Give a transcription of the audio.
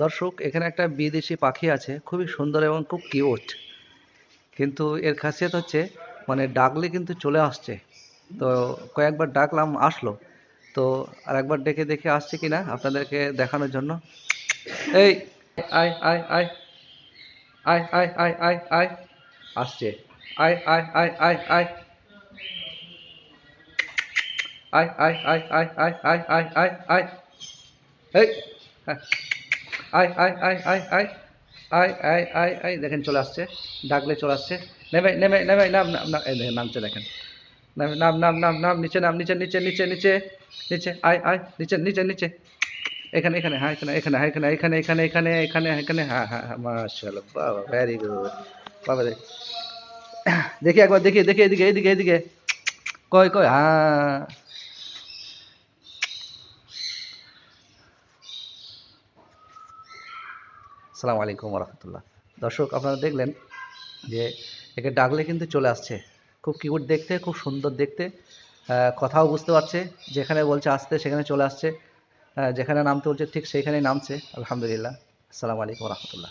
দর্শক, এখানে একটা বিদেশি পাখি আছে, খুবই সুন্দর এবং খুব কিউট। কিন্তু এর খাসিয়ত হচ্ছে মানে ডাকলে কিন্তু চলে আসছে। তো কয়েকবার ডাকলাম, আসলো। তো আর একবার ডেকে দেখে আসছে কিনা আপনাদেরকে দেখানোর জন্য। এই, আয় আয় আয় আয় আয় আয় আয় আয়, আসছে। আয় আয় আয় আয় আয় আয় আয় আয় আয় আয় আয় আয় আয় আয়, এই, হ্যাঁ, আয় আয় আয় আয় আয় আয় আয় আয় আয়, দেখেন চলে আসছে। ডাকলে চলে আসছে। নেমে নেমে নেমে নাম নাম নাম, এই দেখেন নামছে, দেখেন। নাম নাম নাম নাম নাম, নিচে নাম, নিচে নিচে নিচে নিচে নিচে, আয় আয়, নিচে নিচে নিচে, এখানে এখানে, হ্যাঁ এখানে এখানে, হ্যাঁ এখানে এখানে এখানে এখানে এখানে এখানে, হ্যাঁ হ্যাঁ হ্যাঁ, মাশাআল্লাহ, বাবা ভেরি গুড। বাবা দেখি একবার, দেখি দেখি, এদিকে এদিকে এদিকে, কই কই, হ্যাঁ। আসসালামু আলাইকুম রহমতুল্লাহ। দর্শক, আপনারা দেখলেন যে একে ডাকলে কিন্তু চলে আসছে। খুব কিউট দেখতে, খুব সুন্দর দেখতে। কথাও বুঝতে পারছে, যেখানে বলছে আসতে সেখানে চলে আসছে। যেখানে নামতে বলছে ঠিক সেইখানেই নামছে। আলহামদুলিল্লাহ। আসসালামু আলাইকুম রহমতুল্লাহ।